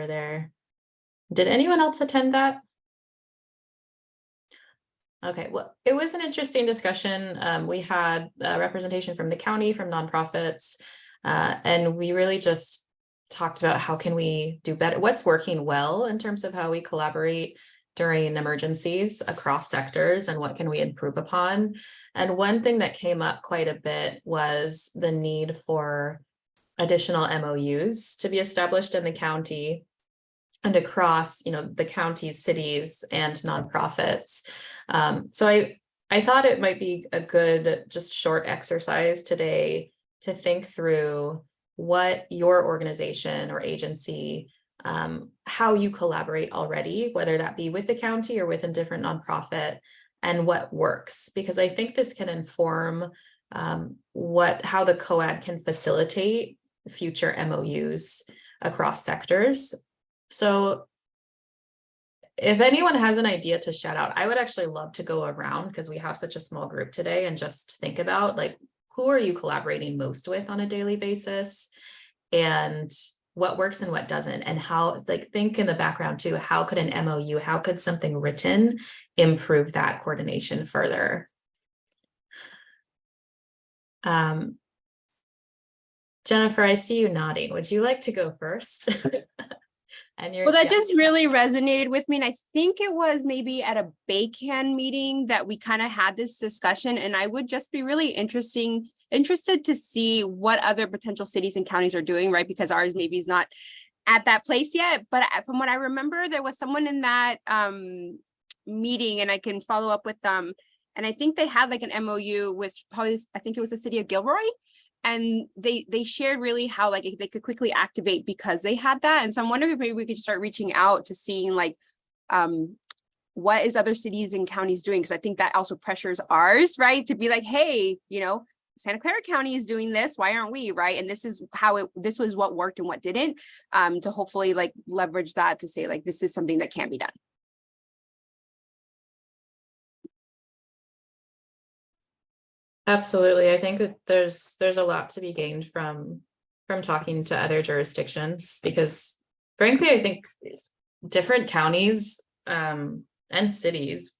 were there. Did anyone else attend that? Okay, well, it was an interesting discussion. We had representation from the county, from nonprofits, and we really just talked about how can we do better, what's working well in terms of how we collaborate during emergencies across sectors, and what can we improve upon. And one thing that came up quite a bit was the need for additional MOUs to be established in the county and across, the counties, cities, and nonprofits. So I thought it might be a good, just short exercise today to think through what your organization or agency, how you collaborate already, whether that be with the county or with a different nonprofit, and what works, because I think this can inform how the COAD can facilitate future MOUs across sectors. So if anyone has an idea to shout out, I would actually love to go around, because we have such a small group today, and just think about, like, who are you collaborating most with on a daily basis, and what works and what doesn't, and how, like, think in the background too, how could an MOU, how could something written improve that coordination further? Jennifer, I see you nodding. Would you like to go first? Well, that just really resonated with me. And I think it was maybe at a BACAN meeting that we kind of had this discussion. And I would just be really interested to see what other potential cities and counties are doing, right? Because ours maybe is not at that place yet. But from what I remember, there was someone in that meeting, and I can follow up with them. And I think they had like an MOU with probably, I think it was the city of Gilroy. And they shared really how like they could quickly activate because they had that. And so I'm wondering if maybe we could start reaching out to seeing like what is other cities and counties doing, because I think that also pressures ours, right, to be like, hey, Santa Clara County is doing this, why aren't we, right? And this is how this was what worked and what didn't, to hopefully like leverage that to say like this is something that can be done. Absolutely. I think that there's a lot to be gained from talking to other jurisdictions, because frankly, I think different counties and cities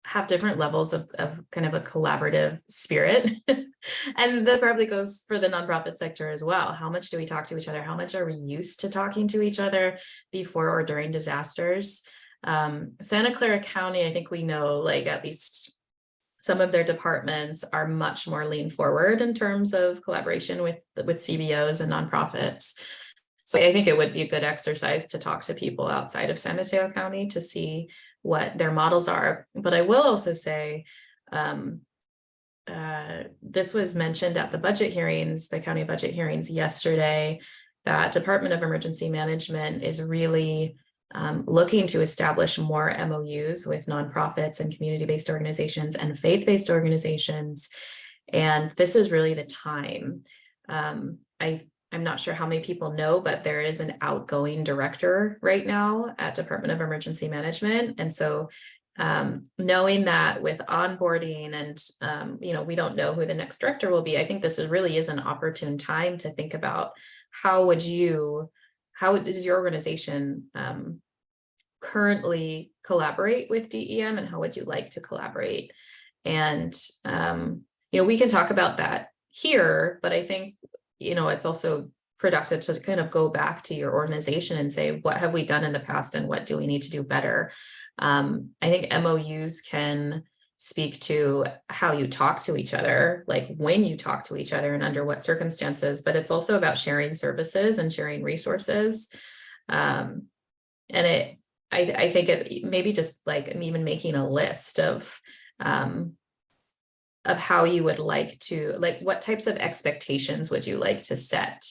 have different levels of kind of a collaborative spirit. And that probably goes for the nonprofit sector as well. How much do we talk to each other? How much are we used to talking to each other before or during disasters? Santa Clara County, I think we know, like, at least some of their departments are much more lean forward in terms of collaboration with CBOs and nonprofits. So I think it would be a good exercise to talk to people outside of San Mateo County to see what their models are. But I will also say, this was mentioned at the budget hearings, the county budget hearings yesterday, that Department of Emergency Management is really looking to establish more MOUs with nonprofits and community-based organizations and faith-based organizations. And this is really the time. I'm not sure how many people know, but there is an outgoing director right now at Department of Emergency Management. And so knowing that with onboarding and, we don't know who the next director will be, I think this really is an opportune time to think about how does your organization currently collaborate with DEM, and how would you like to collaborate? And, we can talk about that here, but I think, it's also productive to kind of go back to your organization and say, what have we done in the past and what do we need to do better? I think MOUs can speak to how you talk to each other, like when you talk to each other and under what circumstances, but it's also about sharing services and sharing resources. And I think it maybe just like even making a list of how you would like to, like, what types of expectations would you like to set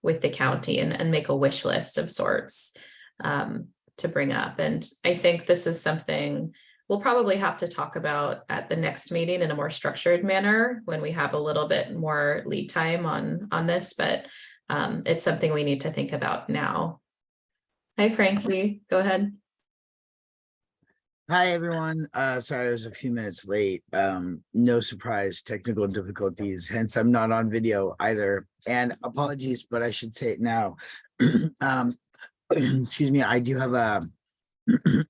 with the county, and make a wish list of sorts to bring up. And I think this is something we'll probably have to talk about at the next meeting in a more structured manner when we have a little bit more lead time on this, but it's something we need to think about now. Hi, Frankie, go ahead. Hi, everyone. Sorry, I was a few minutes late. No surprise, technical difficulties, hence I'm not on video either. And apologies, but I should say it now. excuse me, I do have a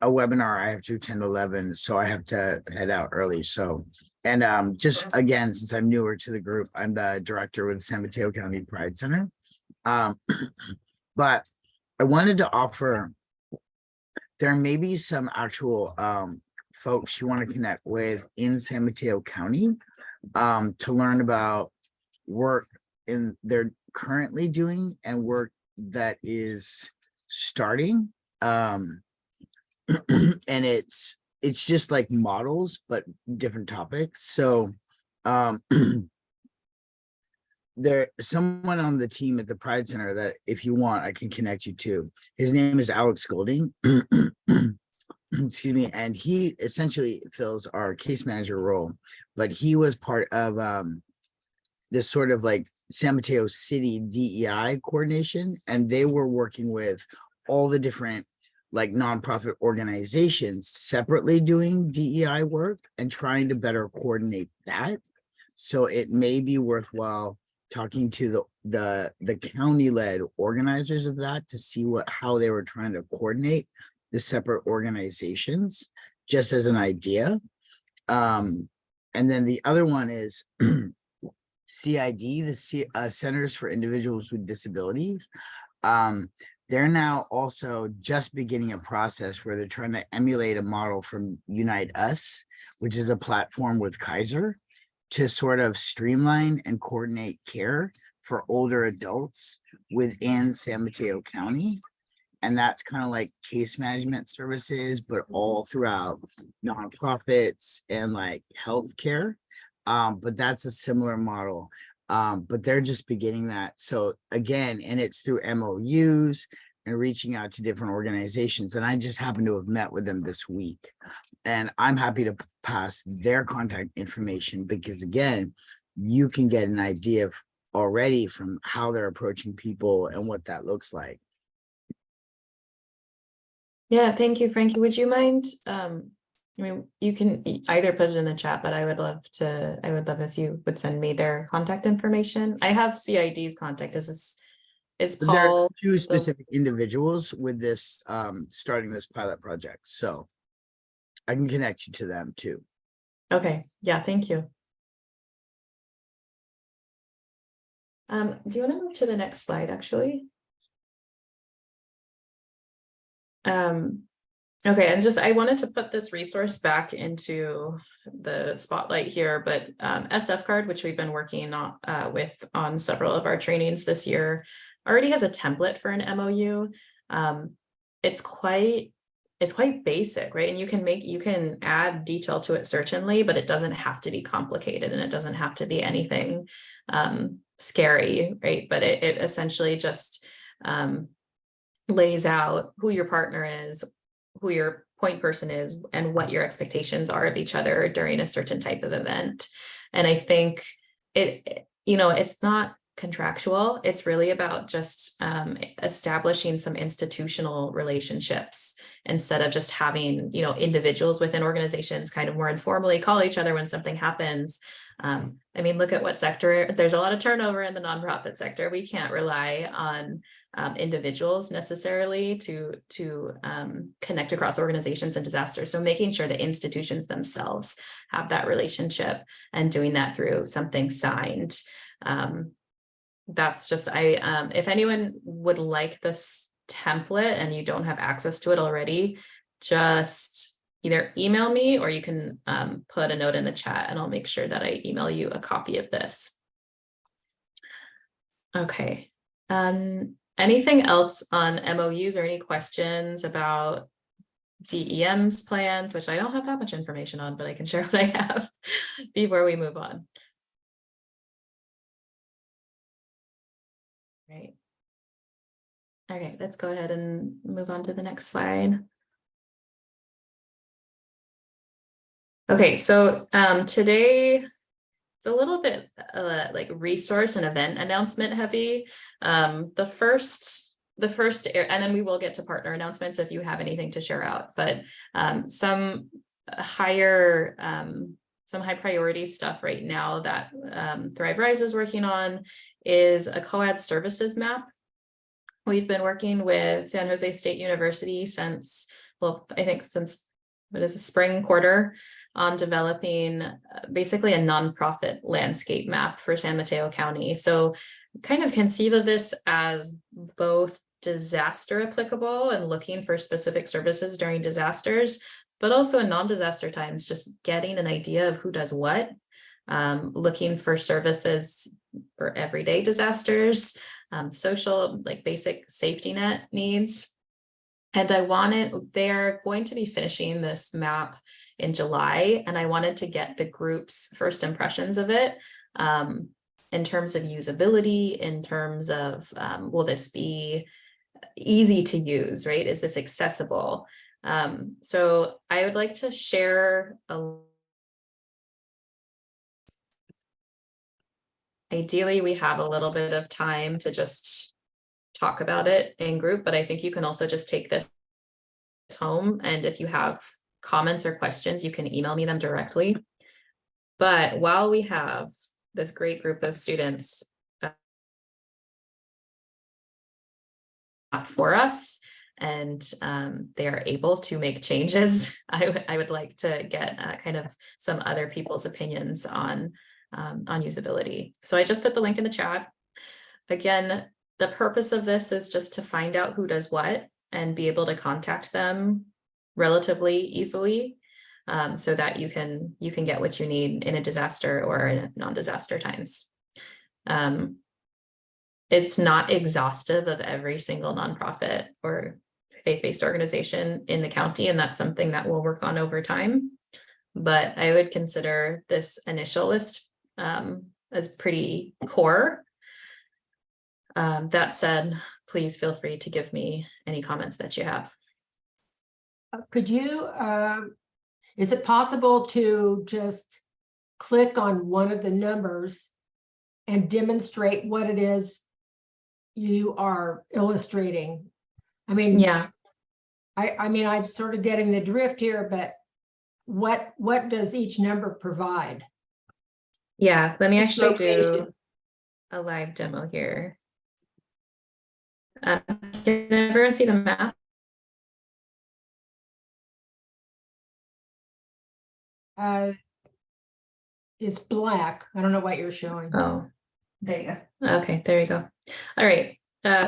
webinar I have to attend 11, so I have to head out early. So, and just again, since I'm newer to the group, I'm the director with San Mateo County Pride Center. But I wanted to offer, there may be some actual folks you want to connect with in San Mateo County to learn about work they're currently doing and work that is starting. And it's just like models, but different topics. So there's someone on the team at the Pride Center that if you want, I can connect you to. His name is Alex Golding. Excuse me, and he essentially fills our case manager role, but he was part of this sort of like San Mateo City DEI coordination, and they were working with all the different like nonprofit organizations separately doing DEI work and trying to better coordinate that. So it may be worthwhile talking to the county-led organizers of that to see how they were trying to coordinate the separate organizations, just as an idea. And then the other one is CID, the Centers for Individuals with Disabilities. They're now also just beginning a process where they're trying to emulate a model from Unite Us, which is a platform with Kaiser, to sort of streamline and coordinate care for older adults within San Mateo County. And that's kind of like case management services, but all throughout nonprofits and like healthcare. But that's a similar model. But they're just beginning that. So again, and it's through MOUs and reaching out to different organizations. And I just happen to have met with them this week. And I'm happy to pass their contact information because again, you can get an idea of already from how they're approaching people and what that looks like. Yeah, thank you, Frankie. Would you mind, I mean, you can either put it in the chat, but I would love if you would send me their contact information. I have CID's contact. Is There are Paul two specific individuals with this starting this pilot project. So I can connect you to them too. Okay, yeah, thank you. Do you want to move to the next slide, actually? Okay, and just I wanted to put this resource back into the spotlight here, but SF Card, which we've been working on with on several of our trainings this year, already has a template for an MOU. It's quite basic, right? And you can add detail to it certainly, but it doesn't have to be complicated and it doesn't have to be anything scary, right? But it essentially just lays out who your partner is, who your point person is, and what your expectations are of each other during a certain type of event. And I think it's not contractual. It's really about just establishing some institutional relationships instead of just having, individuals within organizations kind of more informally call each other when something happens. I mean, look at what sector, there's a lot of turnover in the nonprofit sector. We can't rely on individuals necessarily to connect across organizations and disasters. So making sure that institutions themselves have that relationship and doing that through something signed. That's just, if anyone would like this template and you don't have access to it already, just either email me or you can put a note in the chat and I'll make sure that I email you a copy of this. Okay. Anything else on MOUs or any questions about DEM's plans, which I don't have that much information on, but I can share what I have before we move on. Right. Okay, let's go ahead and move on to the next slide. Okay, so today it's a little bit like resource and event announcement heavy. The first, and then we will get to partner announcements if you have anything to share out, but some high priority stuff right now that Thrive Rise is working on is a co-ed services map. We've been working with San Jose State University since, well, I think since, what is the spring quarter, on developing basically a nonprofit landscape map for San Mateo County. So kind of conceive of this as both disaster applicable and looking for specific services during disasters, but also in non-disaster times, just getting an idea of who does what, looking for services for everyday disasters, social, like basic safety net needs. And they're going to be finishing this map in July, and I wanted to get the group's first impressions of it, in terms of usability, in terms of, will this be easy to use, right? Is this accessible? So I would like to share ideally, we have a little bit of time to just talk about it in group, but I think you can also just take this home. And if you have comments or questions, you can email me them directly. But while we have this great group of students for us, and they are able to make changes, I would like to get kind of some other people's opinions on usability. So I just put the link in the chat. Again, the purpose of this is just to find out who does what and be able to contact them relatively easily, so that you can get what you need in a disaster or in non-disaster times. It's not exhaustive of every single nonprofit or faith-based organization in the county, and that's something that we'll work on over time. But I would consider this initial list as pretty core. That said, please feel free to give me any comments that you have. Could you, is it possible to just click on one of the numbers and demonstrate what it is you are illustrating? I mean, yeah, I mean, I'm sort of getting the drift here, but what does each number provide? Yeah, let me actually do a live demo here. Can everyone see the map? It's black. I don't know what you're showing. Oh, there you go. Okay, there you go. All right.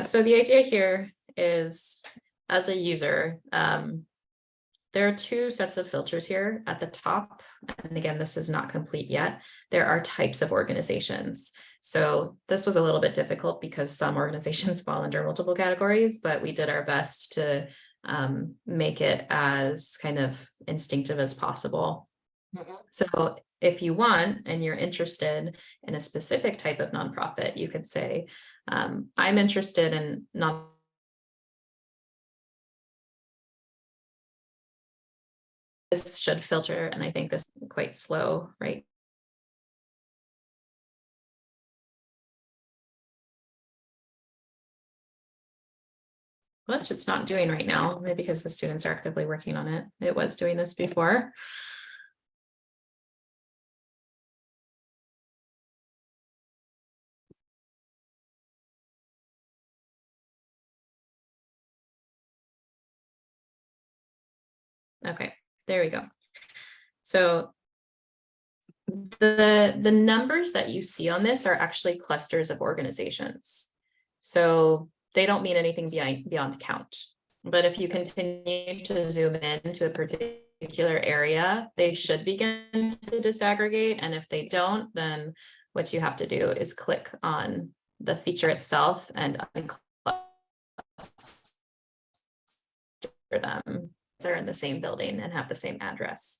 So the idea here is, as a user, there are two sets of filters here at the top. And again, this is not complete yet. There are types of organizations. So this was a little bit difficult because some organizations fall under multiple categories, but we did our best to make it as kind of instinctive as possible. So if you want and you're interested in a specific type of nonprofit, you could say, I'm interested in this should filter, and I think this is quite slow, right? Which it's not doing right now, maybe because the students are actively working on it. It was doing this before. Okay, there we go. So the numbers that you see on this are actually clusters of organizations. So they don't mean anything beyond count. But if you continue to zoom in to a particular area, they should begin to disaggregate. And if they don't, then what you have to do is click on the feature itself and uncluster them. They're in the same building and have the same address.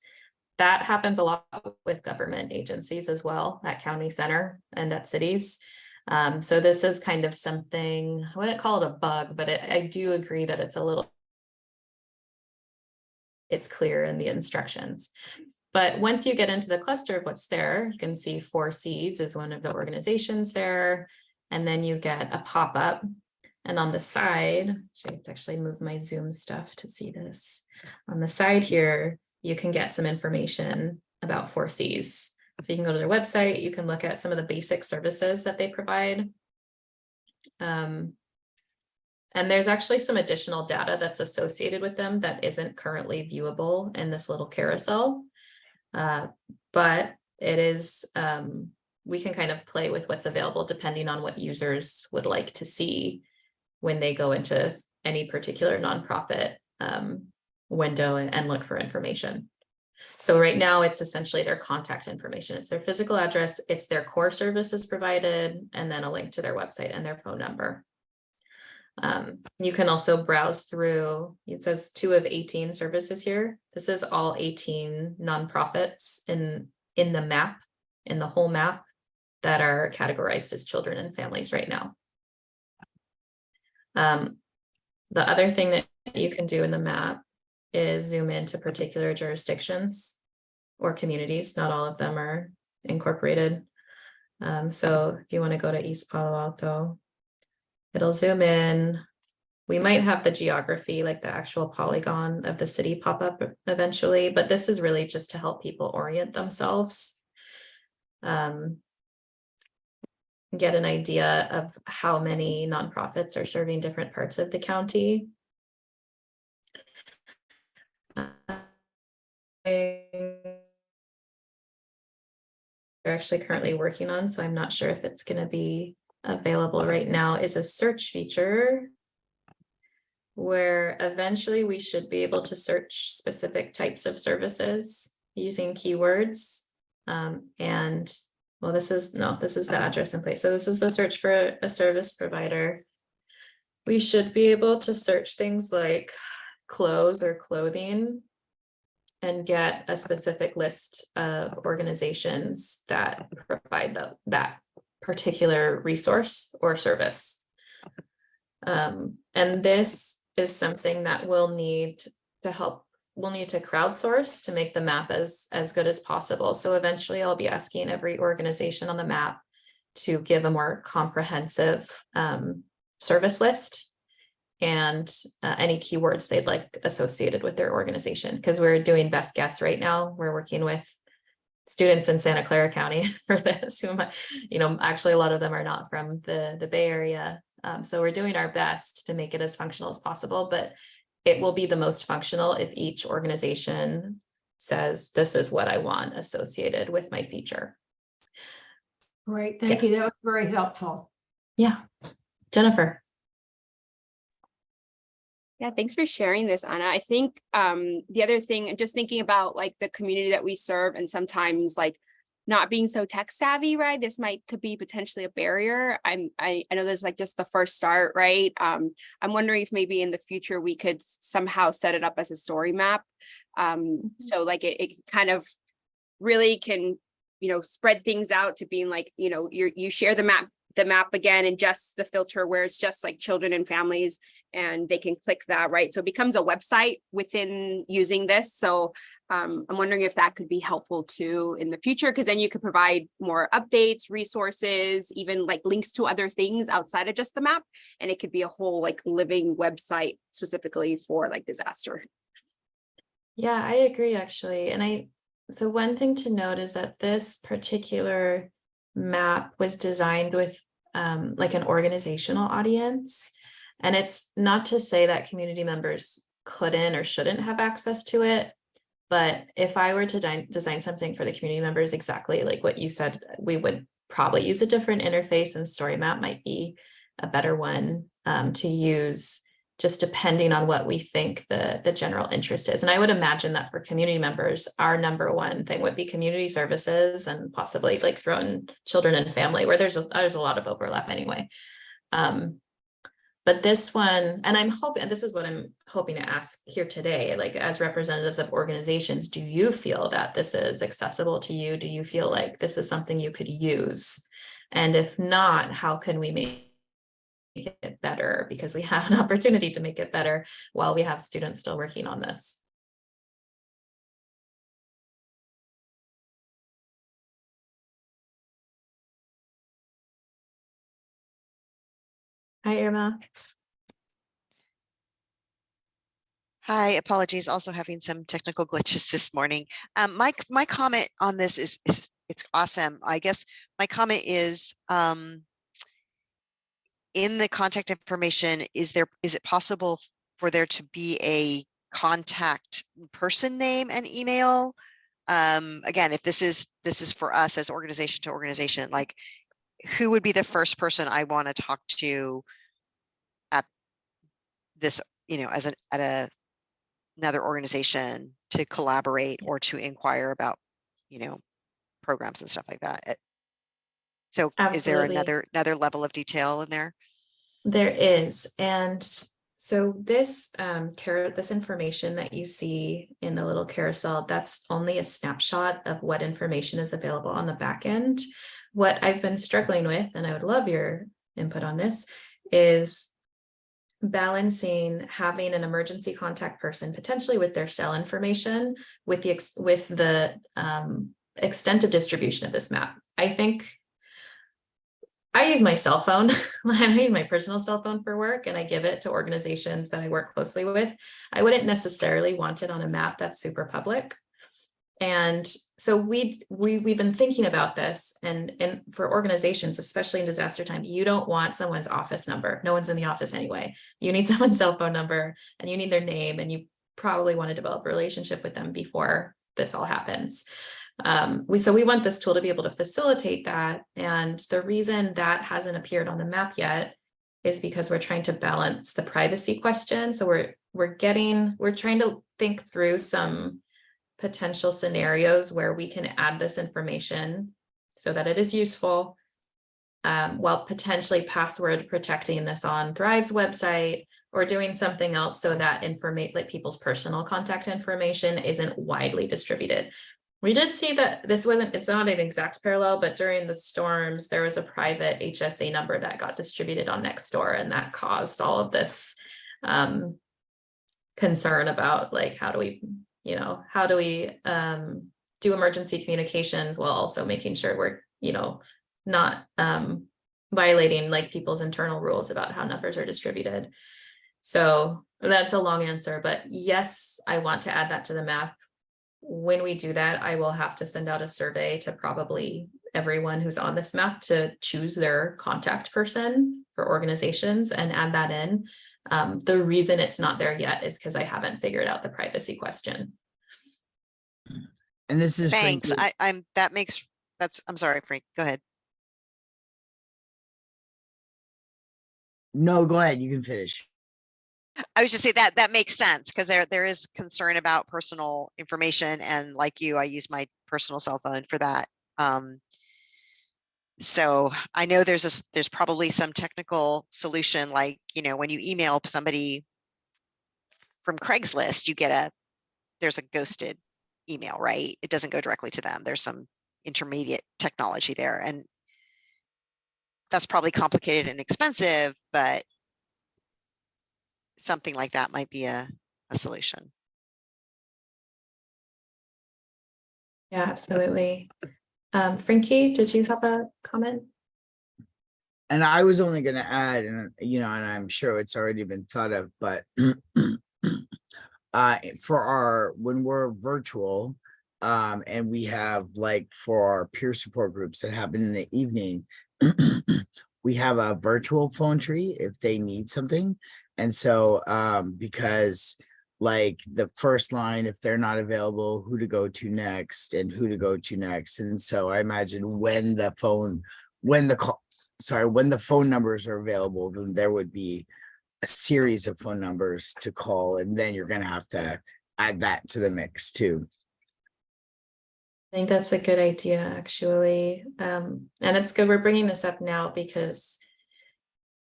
That happens a lot with government agencies as well, at county center and at cities. So this is kind of something, I wouldn't call it a bug, but I do agree that it's clear in the instructions. But once you get into the cluster of what's there, you can see 4Cs is one of the organizations there. And then you get a pop-up. And on the side, I have to actually move my Zoom stuff to see this. On the side here, you can get some information about 4Cs. So you can go to their website, you can look at some of the basic services that they provide. And there's actually some additional data that's associated with them that isn't currently viewable in this little carousel. But it is, we can kind of play with what's available depending on what users would like to see when they go into any particular nonprofit window and look for information. So right now it's essentially their contact information. It's their physical address, it's their core services provided, and then a link to their website and their phone number. You can also browse through, it says 2 of 18 services here. This is all 18 nonprofits in the map, in the whole map, that are categorized as children and families right now. The other thing that you can do in the map is zoom into particular jurisdictions or communities. Not all of them are incorporated. So if you want to go to East Palo Alto, it'll zoom in. We might have the geography, like the actual polygon of the city, pop up eventually, but this is really just to help people orient themselves. Get an idea of how many nonprofits are serving different parts of the county. They're actually currently working on, so I'm not sure if it's going to be available right now, is a search feature where eventually we should be able to search specific types of services using keywords. And well, this is the address and place. So this is the search for a service provider. We should be able to search things like clothes or clothing and get a specific list of organizations that provide that particular resource or service. And this is something that we'll need to crowdsource to make the map as good as possible. So eventually I'll be asking every organization on the map to give a more comprehensive service list and any keywords they'd like associated with their organization, because we're doing best guess right now. We're working with students in Santa Clara County for this, who, actually a lot of them are not from the Bay Area. So we're doing our best to make it as functional as possible, but it will be the most functional if each organization says, this is what I want associated with my feature. Great, thank you. That was very helpful. Yeah, Jennifer. Yeah, thanks for sharing this, Anna. I think the other thing, just thinking about like the community that we serve, and sometimes like not being so tech savvy, right? This could be potentially a barrier. I know this is like just the first start, right? I'm wondering if maybe in the future we could somehow set it up as a story map. So like it kind of really can, spread things out to being like, you share the map again, and just the filter where it's just like children and families, and they can click that, right? So it becomes a website within using this. So I'm wondering if that could be helpful too in the future, because then you could provide more updates, resources, even like links to other things outside of just the map. And it could be a whole like living website specifically for like disaster. Yeah, I agree actually. And so one thing to note is that this particular map was designed with like an organizational audience. And it's not to say that community members couldn't or shouldn't have access to it. But if I were to design something for the community members, exactly like what you said, we would probably use a different interface, and story map might be a better one to use, just depending on what we think the general interest is. And I would imagine that for community members, our number one thing would be community services, and possibly like throw in children and family, where there's a lot of overlap anyway. But this one, and I'm hoping, this is what I'm hoping to ask here today, like as representatives of organizations, do you feel that this is accessible to you? Do you feel like this is something you could use? And if not, how can we make it better? Because we have an opportunity to make it better while we have students still working on this. Hi, Irma. Hi, apologies. Also having some technical glitches this morning. My comment on this is it's awesome. I guess my comment is in the contact information, is it possible for there to be a contact person name and email? Again, if this is for us as organization to organization, like who would be the first person I want to talk to at this, as another organization to collaborate or to inquire about, programs and stuff like that. So is there Absolutely. another level of detail in there? There is. And so this this information that you see in the little carousel, that's only a snapshot of what information is available on the back end. What I've been struggling with, and I would love your input on this, is balancing having an emergency contact person potentially with their cell information with the extensive distribution of this map. I think I use my cell phone. I use my personal cell phone for work, and I give it to organizations that I work closely with. I wouldn't necessarily want it on a map that's super public. And so we've been thinking about this, and for organizations, especially in disaster time, you don't want someone's office number. No one's in the office anyway. You need someone's cell phone number, and you need their name, and you probably want to develop a relationship with them before this all happens. We want this tool to be able to facilitate that. And the reason that hasn't appeared on the map yet is because we're trying to balance the privacy question. So we're trying to think through some potential scenarios where we can add this information so that it is useful, while potentially password protecting this on Thrive's website or doing something else so that like people's personal contact information isn't widely distributed. We did see that it's not an exact parallel, but during the storms, there was a private HSA number that got distributed on Nextdoor, and that caused all of this concern about like, how do we do emergency communications while also making sure we're, not violating like people's internal rules about how numbers are distributed. So that's a long answer, but yes, I want to add that to the map. When we do that, I will have to send out a survey to probably everyone who's on this map to choose their contact person for organizations and add that in. The reason it's not there yet is because I haven't figured out the privacy question. And this is Thanks. Frankie. I'm sorry, Frank, go ahead. No, go ahead. You can finish. I was just saying that makes sense, because there is concern about personal information, and like you, I use my personal cell phone for that. So I know there's probably some technical solution, like, when you email somebody from Craigslist, there's a ghosted email, right? It doesn't go directly to them. There's some intermediate technology there, and that's probably complicated and expensive, but something like that might be a solution. Yeah, absolutely. Frankie, did you have a comment? And I was only going to add, and and I'm sure it's already been thought of, but when we're virtual, and we have like for our peer support groups that happen in the evening, we have a virtual phone tree if they need something. And so because like the first line, if they're not available, who to go to next and who to go to next. And so I imagine when the phone numbers are available, then there would be a series of phone numbers to call, and then you're going to have to add that to the mix too. I think that's a good idea, actually. And it's good we're bringing this up now, because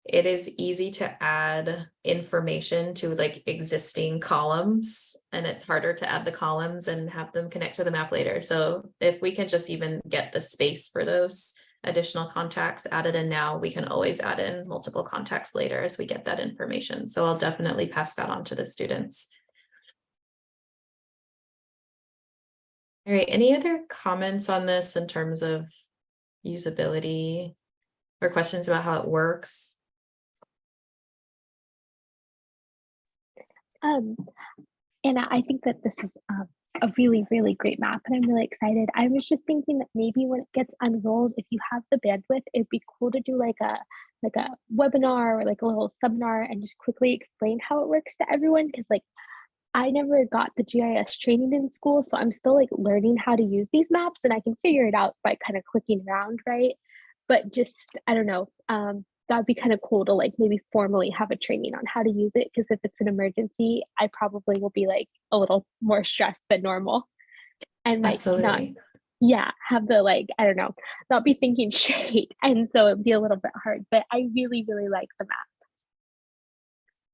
it is easy to add information to like existing columns, and it's harder to add the columns and have them connect to the map later. So if we can just even get the space for those additional contacts added in now, we can always add in multiple contacts later as we get that information. So I'll definitely pass that on to the students. All right, any other comments on this in terms of usability or questions about how it works? And I think that this is a really, really great map and I'm really excited. I was just thinking that maybe when it gets unrolled, if you have the bandwidth, it'd be cool to do like a webinar or like a little seminar and just quickly explain how it works to everyone. Cause like I never got the GIS training in school, so I'm still like learning how to use these maps and I can figure it out by kind of clicking around, right? But just, I don't know, that'd be kind of cool to like maybe formally have a training on how to use it. Cause if it's an emergency, I probably will be like a little more stressed than normal and might not, Absolutely. yeah, have the like, I don't know, not be thinking straight. And so it'd be a little bit hard, but I really, really like the map.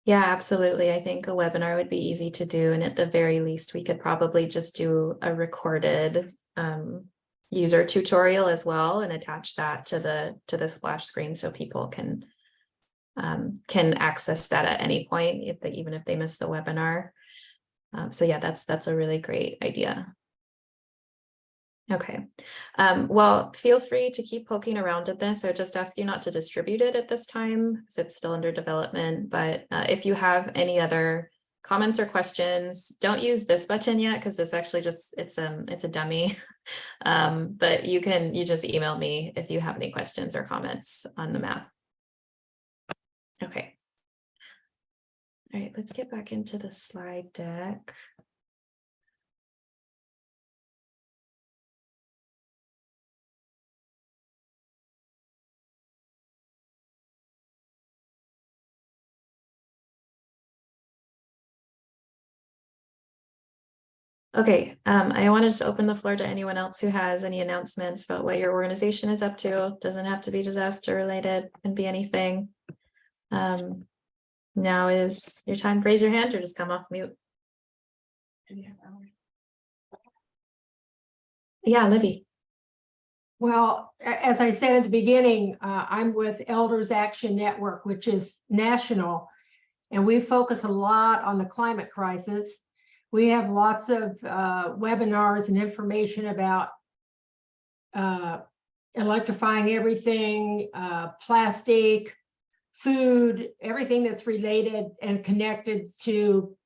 Yeah, absolutely. I think a webinar would be easy to do. And at the very least, we could probably just do a recorded user tutorial as well and attach that to the splash screen so people can access that at any point even if they miss the webinar. So yeah, that's a really great idea. Okay. Well, feel free to keep poking around at this. I would just ask you not to distribute it at this time because it's still under development. But if you have any other comments or questions, don't use this button yet because this actually just it's a dummy. But you just email me if you have any questions or comments on the map. Okay. All right, let's get back into the slide deck. Okay, I wanted to open the floor to anyone else who has any announcements about what your organization is up to. Doesn't have to be disaster related, can be anything. Now is your time. Raise your hand or just come off mute. Yeah, Libby. Well, as I said at the beginning, I'm with Elders Action Network, which is national, and we focus a lot on the climate crisis. We have lots of webinars and information about electrifying everything, plastic, food, everything that's related and connected to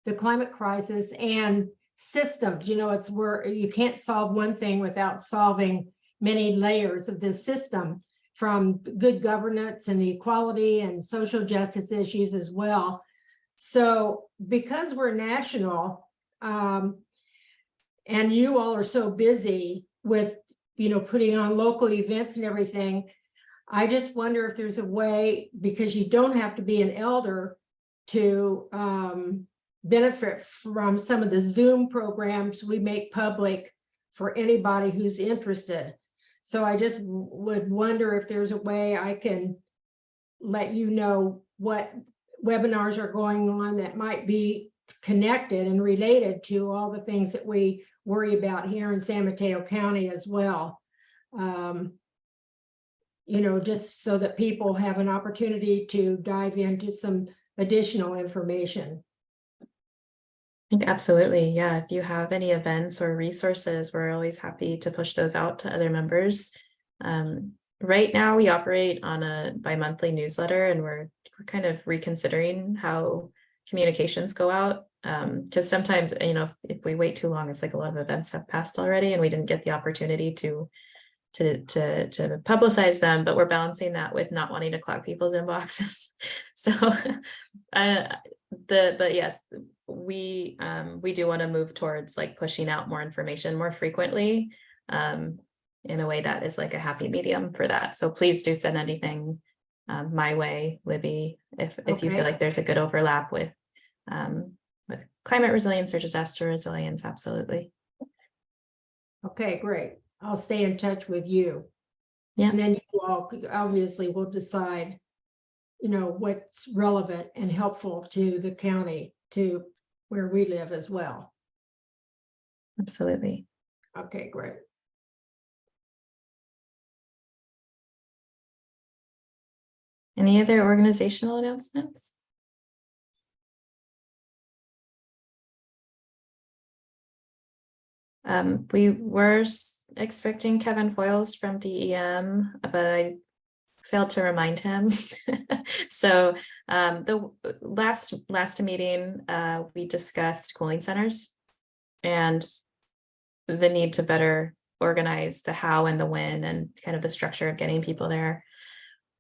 the climate crisis and systems. You know, it's where you can't solve one thing without solving many layers of this system, from good governance and equality and social justice issues as well. So because we're national, and you all are so busy with, you know, putting on local events and everything, I just wonder if there's a way, because you don't have to be an elder to benefit from some of the Zoom programs we make public for anybody who's interested. So I just would wonder if there's a way I can let you know what webinars are going on that might be connected and related to all the things that we worry about here in San Mateo County as well. You know, just so that people have an opportunity to dive into some additional information. I think absolutely. Yeah. If you have any events or resources, we're always happy to push those out to other members. Right now we operate on a bi-monthly newsletter and we're kind of reconsidering how communications go out. Because sometimes, you know, if we wait too long, it's like a lot of events have passed already and we didn't get the opportunity to publicize them, but we're balancing that with not wanting to clog people's inboxes. So but yes, we do want to move towards like pushing out more information more frequently in a way that is like a happy medium for that. So please do send anything my way, Libby, if you feel like there's a good overlap with climate resilience or disaster resilience. Absolutely. Okay, great. I'll stay in touch with you. Yeah. And then you all obviously will decide, you know, what's relevant and helpful to the county, to where we live as well. Absolutely. Okay, great. Any other organizational announcements? We were expecting Kevin Foyles from DEM, but I failed to remind him. So the last meeting, we discussed cooling centers. and the need to better organize the how and the when and kind of the structure of getting people there.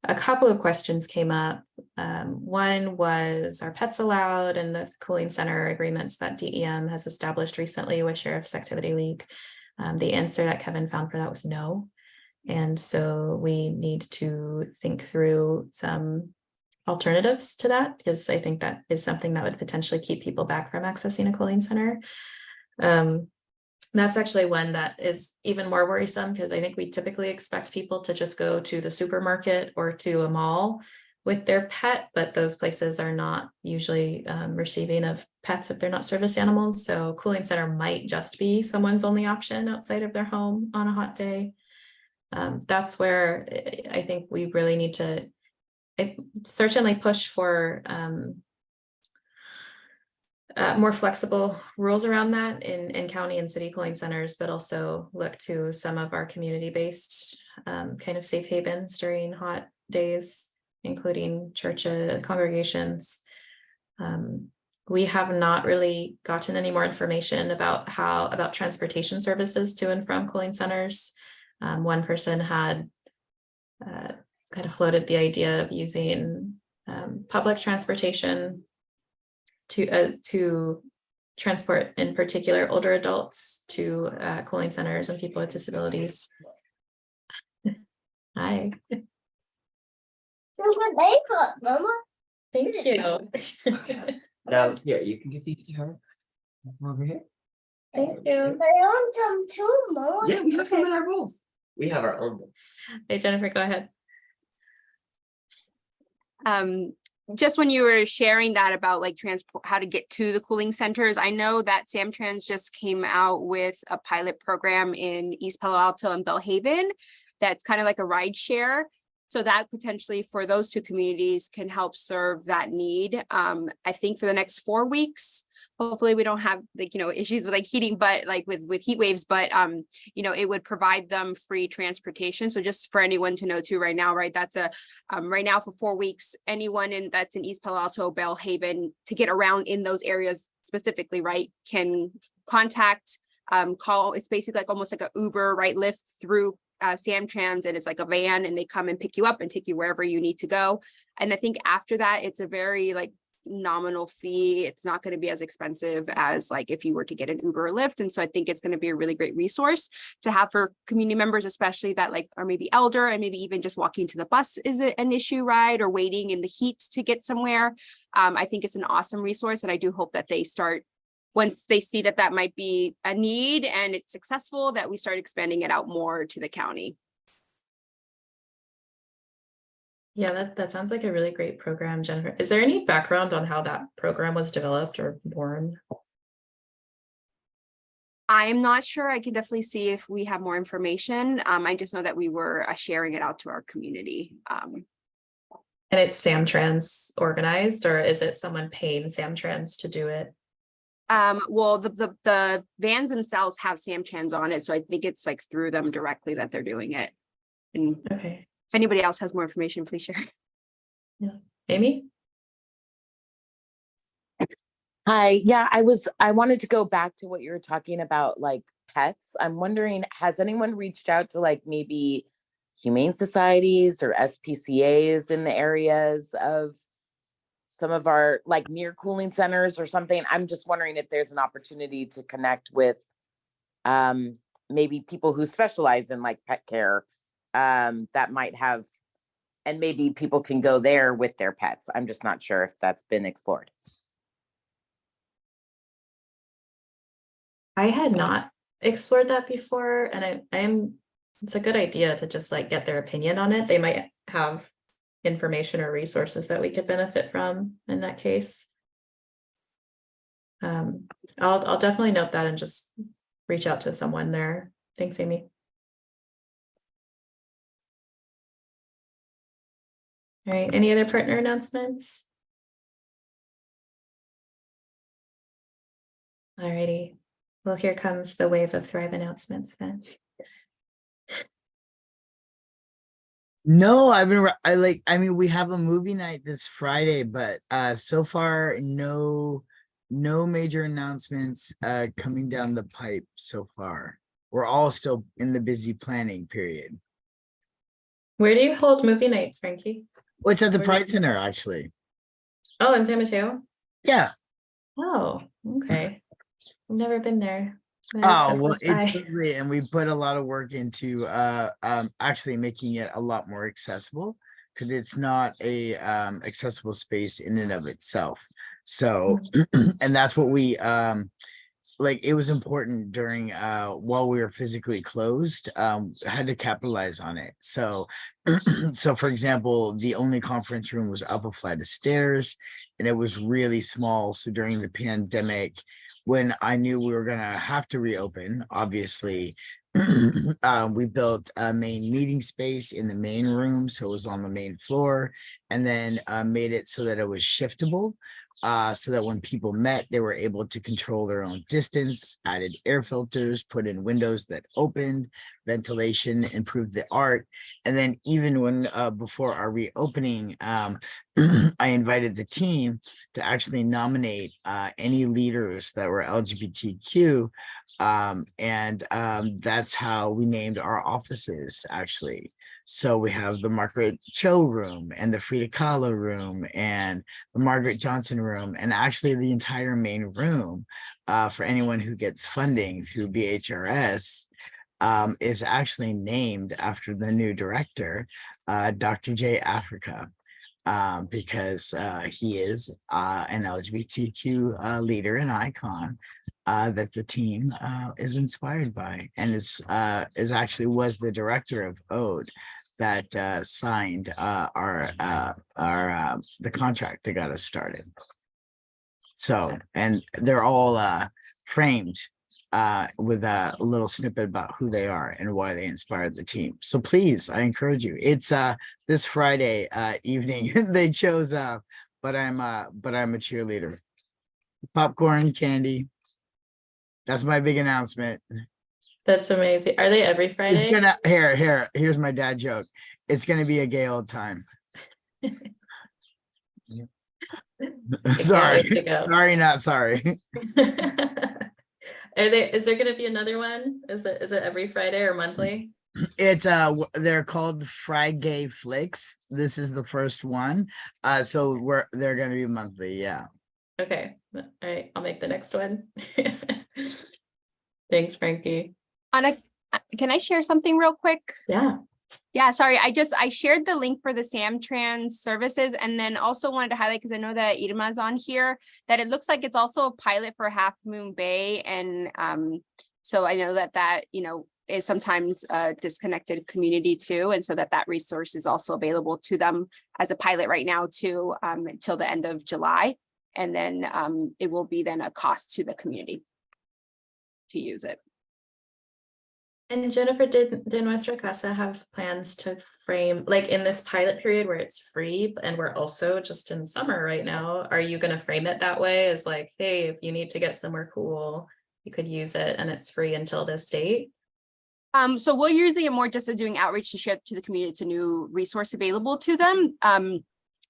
A couple of questions came up. One was, are pets allowed in the cooling center agreements that DEM has established recently with Sheriff's Activity League? The answer that Kevin found for that was no. And so we need to think through some alternatives to that, because I think that is something that would potentially keep people back from accessing a cooling center. That's actually one that is even more worrisome, because I think we typically expect people to just go to the supermarket or to a mall with their pet, but those places are not usually receiving of pets if they're not service animals. So cooling center might just be someone's only option outside of their home on a hot day. That's where I think we really need to certainly push for more flexible rules around that in county and city cooling centers, but also look to some of our community-based kind of safe havens during hot days, including church congregations. We have not really gotten any more information about transportation services to and from cooling centers. One person had kind of floated the idea of using public transportation to transport, in particular, older adults to cooling centers and people with disabilities. Hi. Mama. Thank you. Now, here, you can give these to her. Over here. Thank you. I want some too, Mama. Yeah, we have some in our bowl. We have our own bowl. Hey, Jennifer, go ahead. Just when you were sharing that about like transport, how to get to the cooling centers, I know that Samtrans just came out with a pilot program in East Palo Alto and Belhaven that's kind of like a ride share. So that potentially for those two communities can help serve that need. I think for the next 4 weeks, hopefully we don't have like, issues with like heating, but like with heat waves, but it would provide them free transportation. So just for anyone to know too right now, right, that's a right now for 4 weeks, anyone that's in East Palo Alto, Belhaven, to get around in those areas specifically, right, can contact, call. It's basically like almost like an Uber, right, Lyft through Samtrans, and it's like a van, and they come and pick you up and take you wherever you need to go. And I think after that, it's a very like nominal fee. It's not going to be as expensive as like if you were to get an Uber or Lyft. And so I think it's going to be a really great resource to have for community members, especially that like are maybe elder, and maybe even just walking to the bus is an issue, right? Or waiting in the heat to get somewhere. I think it's an awesome resource, and I do hope that they start, once they see that that might be a need and it's successful, that we start expanding it out more to the county. Yeah, that sounds like a really great program, Jennifer. Is there any background on how that program was developed or born? I'm not sure. I can definitely see if we have more information. I just know that we were sharing it out to our community. And it's Samtrans organized, or is it someone paying Samtrans to do it? Well, the vans themselves have Samtrans on it, so I think it's like through them directly that they're doing it. And Okay. if anybody else has more information, please share. Yeah. Amy? Hi, yeah, I wanted to go back to what you were talking about, like pets. I'm wondering, has anyone reached out to like maybe humane societies or SPCAs in the areas of some of our like near cooling centers or something? I'm just wondering if there's an opportunity to connect with maybe people who specialize in like pet care that might have, and maybe people can go there with their pets. I'm just not sure if that's been explored. I had not explored that before, and it's a good idea to just like get their opinion on it. They might have information or resources that we could benefit from in that case. I'll definitely note that and just reach out to someone there. Thanks, Amy. All right, any other partner announcements? All righty. Well, here comes the wave of Thrive announcements then. No, I mean, we have a movie night this Friday, but so far no no major announcements coming down the pipe so far. We're all still in the busy planning period. Where do you hold movie nights, Frankie? Well, it's at the Where Pride does- Center, actually. Oh, in San Mateo? Yeah. Oh, okay. I've never been there. Oh, well, Close it's by. lovely, and we put a lot of work into actually making it a lot more accessible, because it's not a accessible space in and of itself. So, and that's what we like, it was important during while we were physically closed, had to capitalize on it. So so for example, the only conference room was up a flight of stairs, and it was really small. So during the pandemic, when I knew we were gonna have to reopen, obviously, we built a main meeting space in the main room, so it was on the main floor, and then made it so that it was shiftable, so that when people met, they were able to control their own distance, added air filters, put in windows that opened, ventilation, improved the art. And then even when before our reopening, I invited the team to actually nominate any leaders that were LGBTQ. That's how we named our offices, actually. So we have the Margaret Cho room and the Frida Kahlo room and the Margaret Johnson room, and actually the entire main room for anyone who gets funding through BHRS is actually named after the new director, Dr. J. Africa, because he is an LGBTQ leader and icon that the team is inspired by, and is actually was the director of Ode that signed the contract that got us started. So, and they're all framed with a little snippet about who they are and why they inspired the team. So please, I encourage you. It's this Friday evening. They chose but I'm a cheerleader. Popcorn, candy. That's my big announcement. That's amazing. Are they every Friday? It's gonna here's my dad joke. It's gonna be a gay old time. Sorry. Sorry, not sorry. Is there gonna be another one? Is it every Friday or monthly? It's they're called Friday Flicks. This is the first one. So they're gonna be monthly, yeah. Okay. All right, I'll make the next one. Thanks, Frankie. Anna, can I share something real quick? Yeah. Yeah, sorry. I shared the link for the SamTrans services, and then also wanted to highlight, because I know that Irma's on here, that it looks like it's also a pilot for Half Moon Bay. And so I know that is sometimes a disconnected community too. And so that resource is also available to them as a pilot right now too, until the end of July. And then it will be then a cost to the community to use it. And Jennifer, did Nuestra Casa have plans to frame, like in this pilot period where it's free and we're also just in summer right now, are you going to frame it that way as like, hey, if you need to get somewhere cool, you could use it and it's free until this date? So we'll usually more just doing outreach to share to the community. It's a new resource available to them.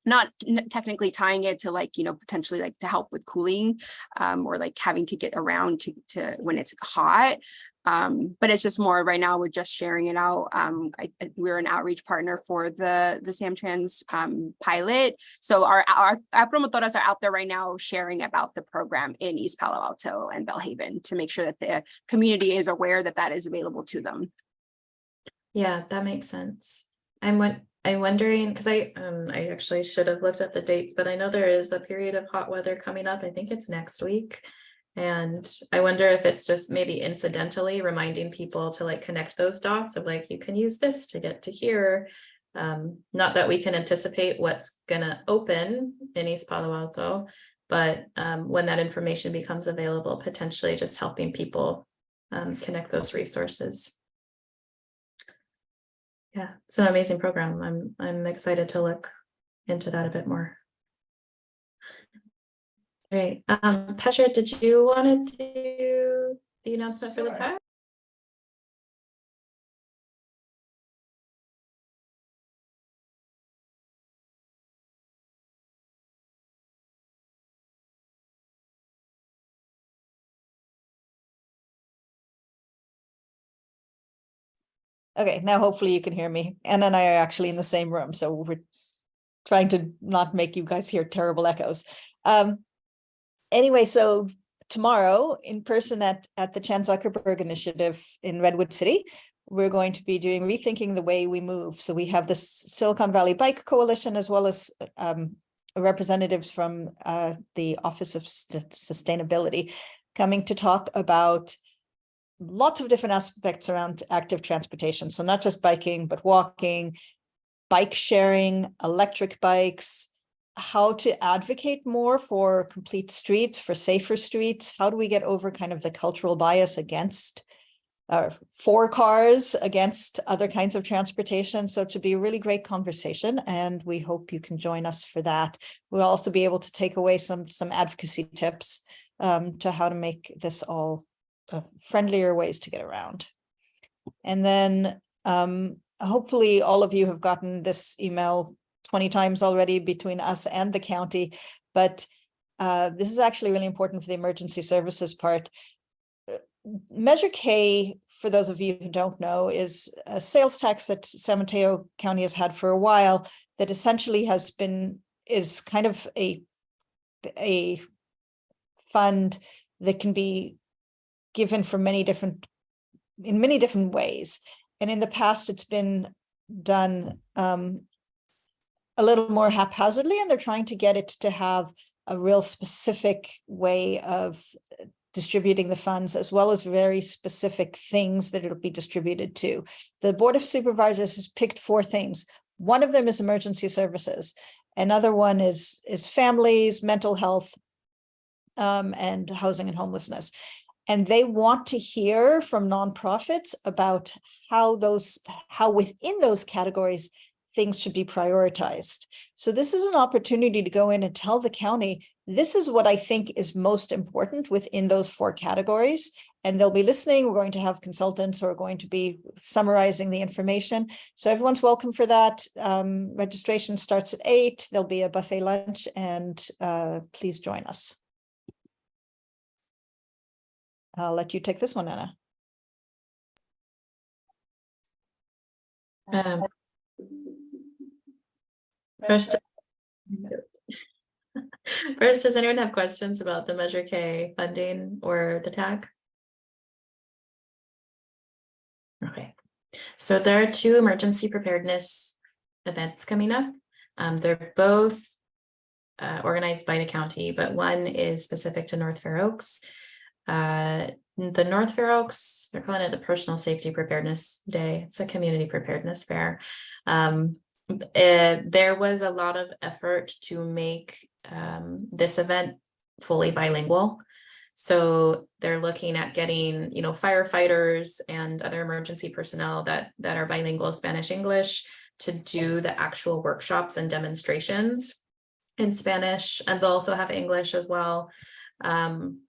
Not technically tying it to potentially to help with cooling or having to get around to when it's hot. But it's just more right now we're just sharing it out. We're an outreach partner for the SamTrans pilot. So our promotoras are out there right now sharing about the program in East Palo Alto and Bellhaven to make sure that the community is aware that is available to them. Yeah, that makes sense. I'm wondering, because I actually should have looked at the dates, but I know there is a period of hot weather coming up. I think it's next week. And I wonder if it's just maybe incidentally reminding people to connect those dots of you can use this to get to here. Not that we can anticipate what's gonna open in East Palo Alto, but when that information becomes available, potentially just helping people connect those resources. Yeah, it's an amazing program. I'm excited to look into that a bit more. Great. Petra, did you want to do the announcement for the pack? Okay, now hopefully you can hear me. Anna and I are actually in the same room, so we're trying to not make you guys hear terrible echoes. Anyway, so tomorrow in person at the Chan Zuckerberg Initiative in Redwood City, we're going to be doing Rethinking the Way We Move. So we have this Silicon Valley Bike Coalition, as well as representatives from the Office of Sustainability coming to talk about lots of different aspects around active transportation. So not just biking, but walking, bike sharing, electric bikes, how to advocate more for complete streets, for safer streets. How do we get over kind of the cultural bias against for cars, against other kinds of transportation? So it should be a really great conversation, and we hope you can join us for that. We'll also be able to take away some advocacy tips to how to make this all friendlier ways to get around. And then hopefully all of you have gotten this email 20 times already between us and the county, but this is actually really important for the emergency services part. Measure K, for those of you who don't know, is a sales tax that San Mateo County has had for a while that essentially is kind of a fund that can be given for in many different ways. And in the past, it's been done a little more haphazardly, and they're trying to get it to have a real specific way of distributing the funds, as well as very specific things that it'll be distributed to. The Board of Supervisors has picked 4 things. One of them is emergency services. Another one is families, mental health, and housing and homelessness. And they want to hear from nonprofits about how within those categories things should be prioritized. So this is an opportunity to go in and tell the county, this is what I think is most important within those 4 categories. And they'll be listening. We're going to have consultants who are going to be summarizing the information. So everyone's welcome for that. Registration starts at 8. There'll be a buffet lunch, and please join us. I'll let you take this one, Anna. First, does anyone have questions about the Measure K funding or the tag? Okay, so there are 2 emergency preparedness events coming up. They're both organized by the county, but one is specific to North Fair Oaks. The North Fair Oaks, they're calling it the Personal Safety Preparedness Day. It's a community preparedness fair. There was a lot of effort to make this event fully bilingual. So they're looking at getting, firefighters and other emergency personnel that are bilingual Spanish English to do the actual workshops and demonstrations in Spanish, and they'll also have English as well.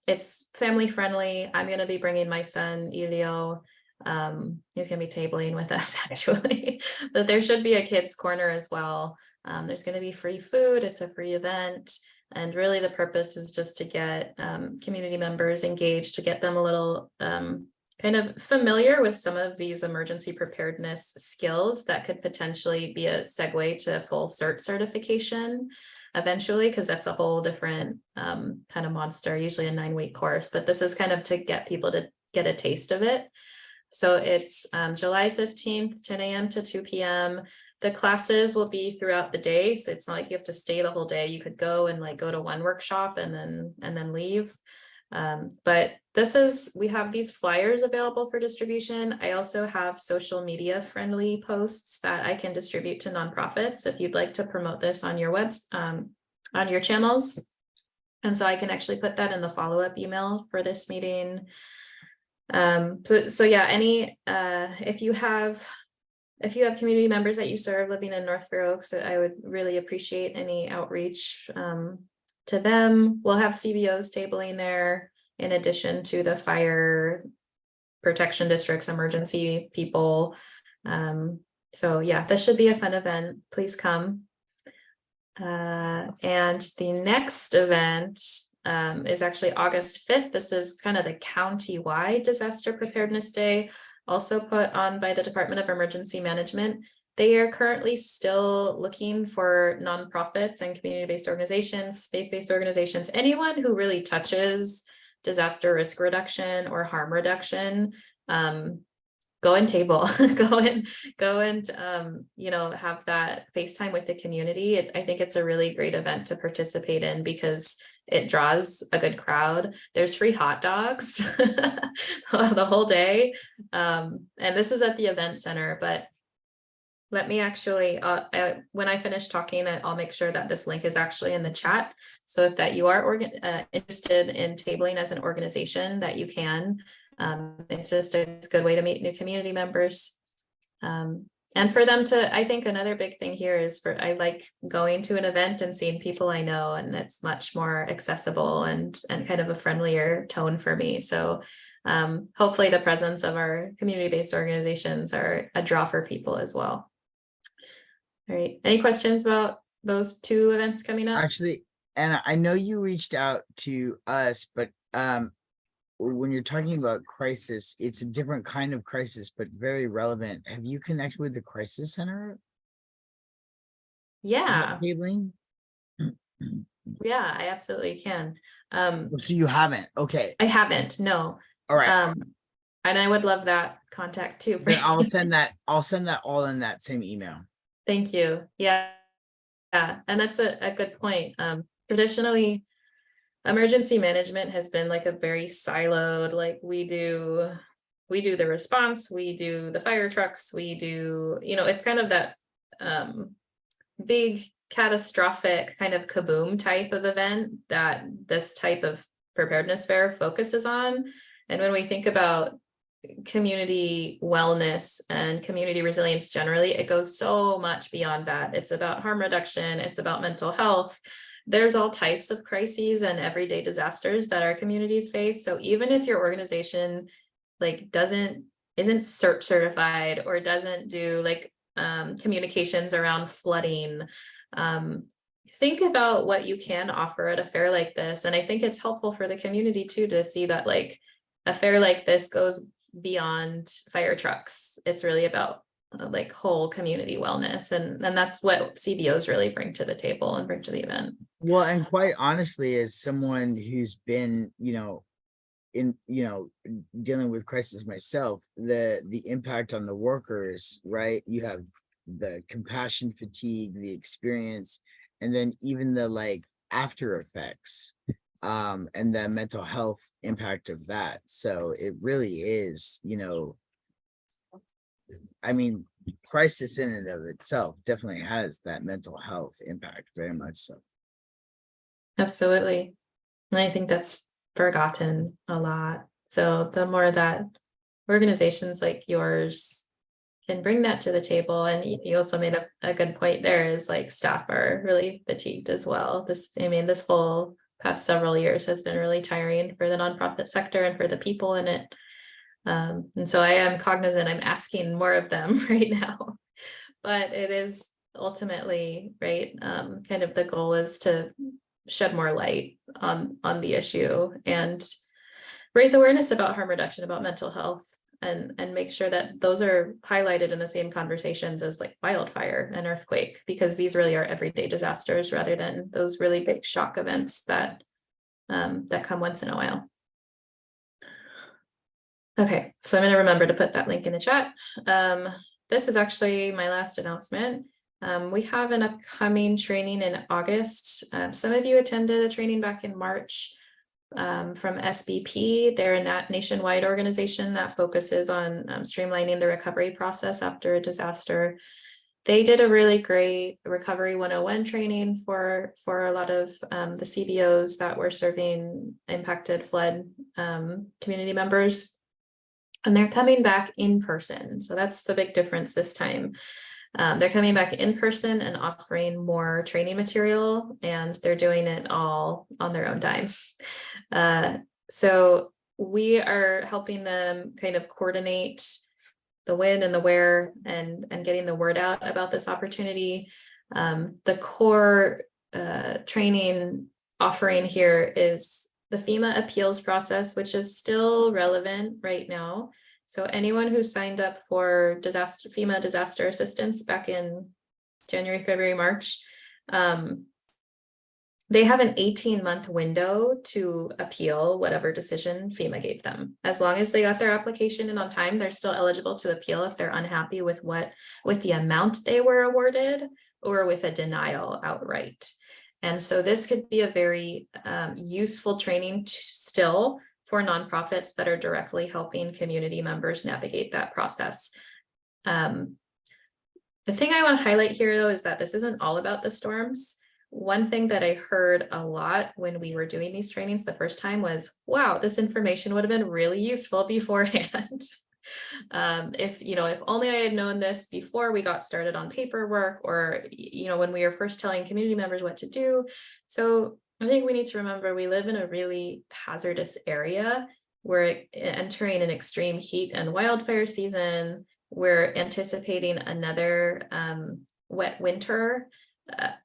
It's family friendly. I'm going to be bringing my son Elio. He's going to be tabling with us actually, but there should be a kids corner as well. There's going to be free food. It's a free event, and really the purpose is just to get community members engaged, to get them a little kind of familiar with some of these emergency preparedness skills that could potentially be a segue to full CERT certification eventually, because that's a whole different kind of monster, usually a 9-week course, but this is kind of to get people to get a taste of it. So it's July 15th, 10 a.m. to 2 p.m. The classes will be throughout the day, so it's not like you have to stay the whole day. You could go and go to one workshop and then leave. But we have these flyers available for distribution. I also have social media friendly posts that I can distribute to nonprofits if you'd like to promote this on your on your channels. And so I can actually put that in the follow-up email for this meeting. So yeah, if you have community members that you serve living in North Fair Oaks, I would really appreciate any outreach to them. We'll have CBOs tabling there, in addition to the fire protection district's emergency people. So yeah, this should be a fun event. Please come. And the next event is actually August 5th. This is kind of the county-wide disaster preparedness day. also put on by the Department of Emergency Management. They are currently still looking for nonprofits and community-based organizations, faith-based organizations, anyone who really touches disaster risk reduction or harm reduction. Go and table, go and have that FaceTime with the community. I think it's a really great event to participate in because it draws a good crowd. There's free hot dogs the whole day. And this is at the event center, but let me actually, when I finish talking, I'll make sure that this link is actually in the chat so that you are interested in tabling as an organization, that you can. It's just a good way to meet new community members. And for them to, I think another big thing here is I like going to an event and seeing people I know, and it's much more accessible and kind of a friendlier tone for me. So hopefully the presence of our community-based organizations are a draw for people as well. All right, any questions about those two events coming up? Actually, and I know you reached out to us, but when you're talking about crisis, it's a different kind of crisis, but very relevant. Have you connected with the crisis center? Yeah. Cabling? Yeah, I absolutely can. So you haven't? Okay. I haven't, no. All right. And I would love that contact too. Then I'll send that all in that same email. Thank you. Yeah. Yeah. And that's a good point. Traditionally, emergency management has been like a very siloed, like we do the response, we do the fire trucks, we do, it's kind of that big catastrophic kind of kaboom type of event that this type of preparedness fair focuses on. And when we think about community wellness and community resilience generally, it goes so much beyond that. It's about harm reduction, it's about mental health. There's all types of crises and everyday disasters that our communities face. So even if your organization isn't CERT certified or doesn't do communications around flooding, think about what you can offer at a fair like this. And I think it's helpful for the community too to see that a fair like this goes beyond fire trucks. It's really about whole community wellness, and that's what CBOs really bring to the table and bring to the event. Well, and quite honestly, as someone who's been dealing with crisis myself, the impact on the workers, right? You have the compassion fatigue, the experience, and then even the after effects, and the mental health impact of that. So it really is, I mean, crisis in and of itself definitely has that mental health impact, very much so. Absolutely. And I think that's forgotten a lot. So the more that organizations like yours can bring that to the table, and you also made a good point there, is staff are really fatigued as well. This whole past several years has been really tiring for the nonprofit sector and for the people in it. And so I am cognizant I'm asking more of them right now, but it is ultimately, right, kind of the goal is to shed more light on the issue and raise awareness about harm reduction, about mental health, and make sure that those are highlighted in the same conversations as wildfire and earthquake, because these really are everyday disasters rather than those really big shock events that come once in a while. Okay, so I'm going to remember to put that link in the chat. This is actually my last announcement. We have an upcoming training in August. Some of you attended a training back in March from SBP. They're a nationwide organization that focuses on streamlining the recovery process after a disaster. They did a really great Recovery 101 training for a lot of the CBOs that were serving impacted flood community members. And they're coming back in person. So that's the big difference this time. They're coming back in person and offering more training material, and they're doing it all on their own time. So we are helping them kind of coordinate the when and the where and getting the word out about this opportunity. The core training offering here is the FEMA appeals process, which is still relevant right now. So anyone who signed up for FEMA disaster assistance back in January, February, March, they have an 18-month window to appeal whatever decision FEMA gave them. As long as they got their application in on time, they're still eligible to appeal if they're unhappy with the amount they were awarded or with a denial outright. And so this could be a very useful training still for nonprofits that are directly helping community members navigate that process. The thing I want to highlight here, though, is that this isn't all about the storms. One thing that I heard a lot when we were doing these trainings the first time was, wow, this information would have been really useful beforehand. If only I had known this before we got started on paperwork, or, when we were first telling community members what to do. So I think we need to remember we live in a really hazardous area. We're entering an extreme heat and wildfire season. We're anticipating another wet winter.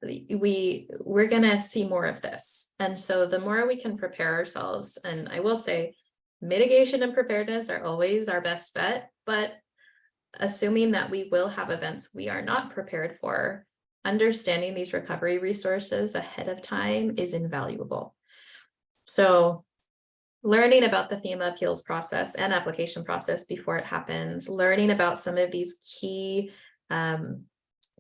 We're gonna see more of this. And so the more we can prepare ourselves, and I will say mitigation and preparedness are always our best bet, but assuming that we will have events we are not prepared for, understanding these recovery resources ahead of time is invaluable. So learning about the FEMA appeals process and application process before it happens, learning about some of these key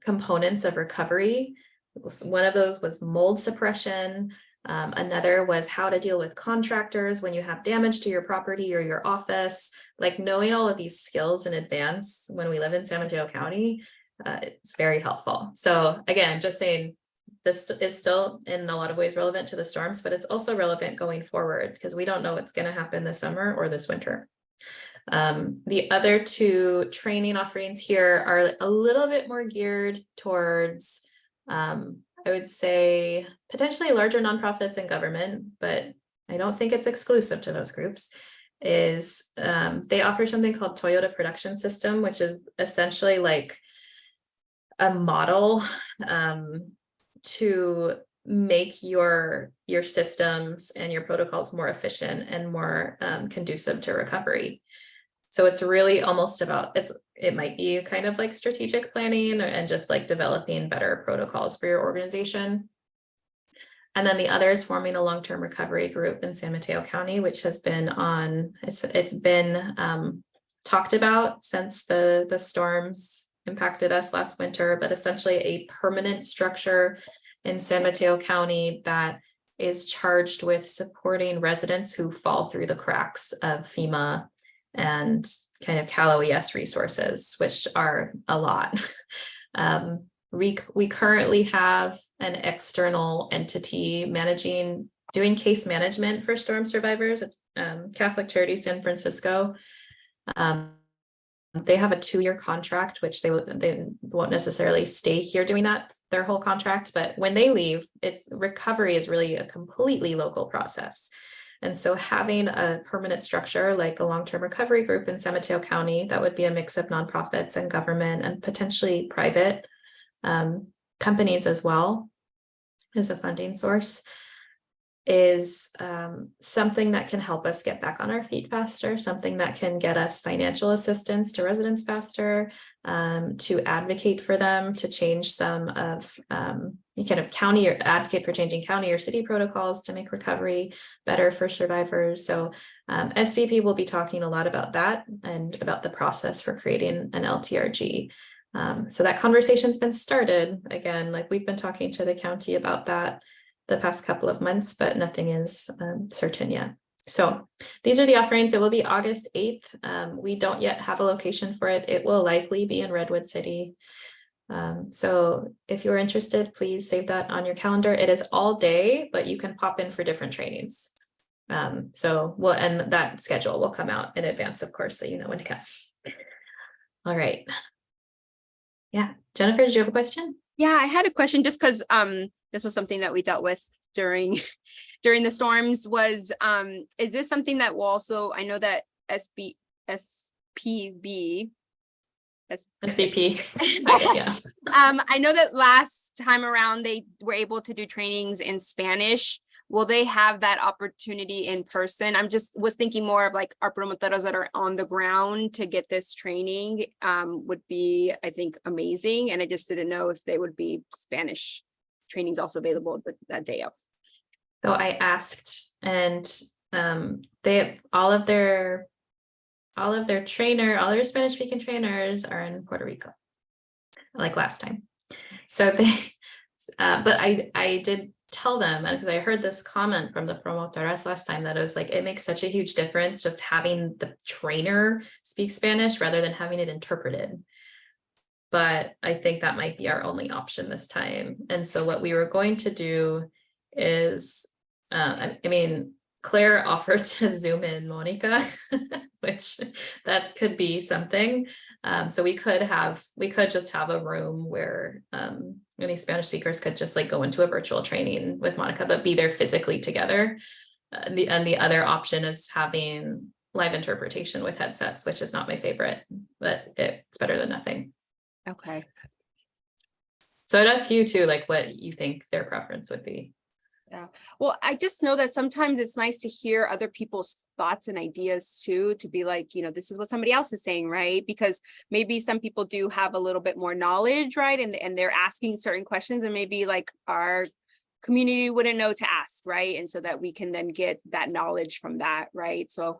components of recovery. One of those was mold suppression. Another was how to deal with contractors when you have damage to your property or your office. Like knowing all of these skills in advance when we live in San Mateo County, it's very helpful. So again, just saying this is still in a lot of ways relevant to the storms, but it's also relevant going forward because we don't know what's going to happen this summer or this winter. The other two training offerings here are a little bit more geared towards, I would say, potentially larger nonprofits and government, but I don't think it's exclusive to those groups. They offer something called Toyota Production System, which is essentially like a model to make your systems and your protocols more efficient and more conducive to recovery. So it's really almost about, it might be kind of like strategic planning and just like developing better protocols for your organization. And then the other is forming a long-term recovery group in San Mateo County, which has been it's been talked about since the storms impacted us last winter, but essentially a permanent structure in San Mateo County that is charged with supporting residents who fall through the cracks of FEMA and kind of Cal OES resources, which are a lot. We currently have an external entity doing case management for storm survivors. It's Catholic Charities San Francisco. They have a 2-year contract, which they won't necessarily stay here doing that their whole contract, but when they leave, recovery is really a completely local process. And so having a permanent structure like a long-term recovery group in San Mateo County, that would be a mix of nonprofits and government and potentially private companies as well as a funding source, is something that can help us get back on our feet faster, something that can get us financial assistance to residents faster, to advocate for them, to change some of kind of county or advocate for changing county or city protocols to make recovery better for survivors. So SVP will be talking a lot about that and about the process for creating an LTRG. So that conversation's been started. Again, like we've been talking to the county about that the past couple of months, but nothing is certain yet. So these are the offerings. It will be August 8th. We don't yet have a location for it. It will likely be in Redwood City. So if you're interested, please save that on your calendar. It is all day, but you can pop in for different trainings. And that schedule will come out in advance, of course, so you know when to come. All right. Yeah, Jennifer, did you have a question? Yeah, I had a question just because this was something that we dealt with during the storms. Is this something that will also, I know that SVP. Yeah. I know that last time around they were able to do trainings in Spanish. will they have that opportunity in person? I'm just was thinking more of like our promotoras that are on the ground to get this training would be, I think, amazing. And I just didn't know if they would be Spanish trainings also available that day of. So I asked, and they all of their Spanish speaking trainers are in Puerto Rico, like last time. So they, but I did tell them, and because I heard this comment from the promotoras last time, that it was like, it makes such a huge difference just having the trainer speak Spanish rather than having it interpreted. But I think that might be our only option this time. And so what we were going to do is, I mean, Claire offered to Zoom in Monica, which that could be something. So we could just have a room where any Spanish speakers could just like go into a virtual training with Monica, but be there physically together. And the other option is having live interpretation with headsets, which is not my favorite, but it's better than nothing. Okay. So I'd ask you too, like what you think their preference would be. Yeah. Well, I just know that sometimes it's nice to hear other people's thoughts and ideas too, to be like, this is what somebody else is saying, right? Because maybe some people do have a little bit more knowledge, right? And they're asking certain questions, and maybe like our community wouldn't know to ask, right? And so that we can then get that knowledge from that, right? So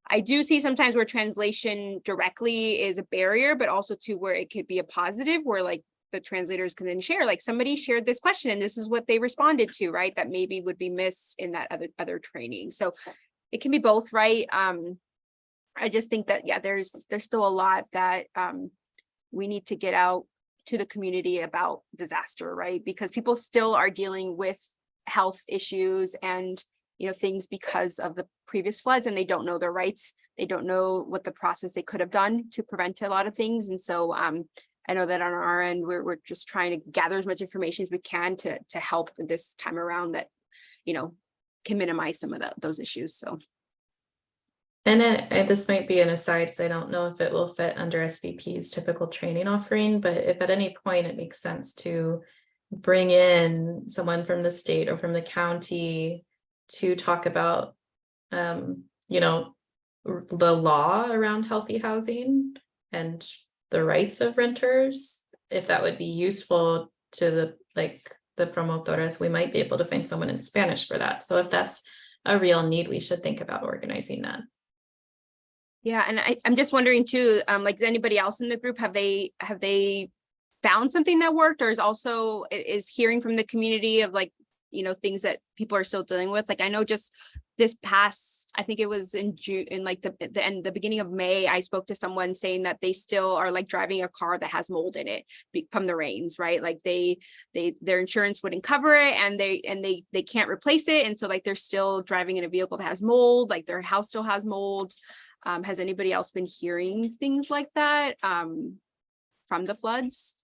I do see sometimes where translation directly is a barrier, but also too where it could be a positive, where like the translators can then share, like somebody shared this question and this is what they responded to, right? That maybe would be missed in that other training. So it can be both, right? I just think that, yeah, there's still a lot that we need to get out to the community about disaster, right? Because people still are dealing with health issues and things because of the previous floods, and they don't know their rights. They don't know what the process they could have done to prevent a lot of things. And so I know that on our end, we're just trying to gather as much information as we can to help this time around that, can minimize some of those issues. So. And this might be an aside, so I don't know if it will fit under SVP's typical training offering, but if at any point it makes sense to bring in someone from the state or from the county to talk about, the law around healthy housing and the rights of renters, if that would be useful to the promotoras, we might be able to find someone in Spanish for that. So if that's a real need, we should think about organizing that. Yeah, and I'm just wondering too, like, is anybody else in the group, have they found something that worked, or is hearing from the community of like, things that people are still dealing with? Like, I know just this past, I think it was in June, in like the beginning of May, I spoke to someone saying that they still are like driving a car that has mold in it from the rains, right? Like their insurance wouldn't cover it, and they can't replace it. And so like, they're still driving in a vehicle that has mold, like their house still has mold. Has anybody else been hearing things like that from the floods?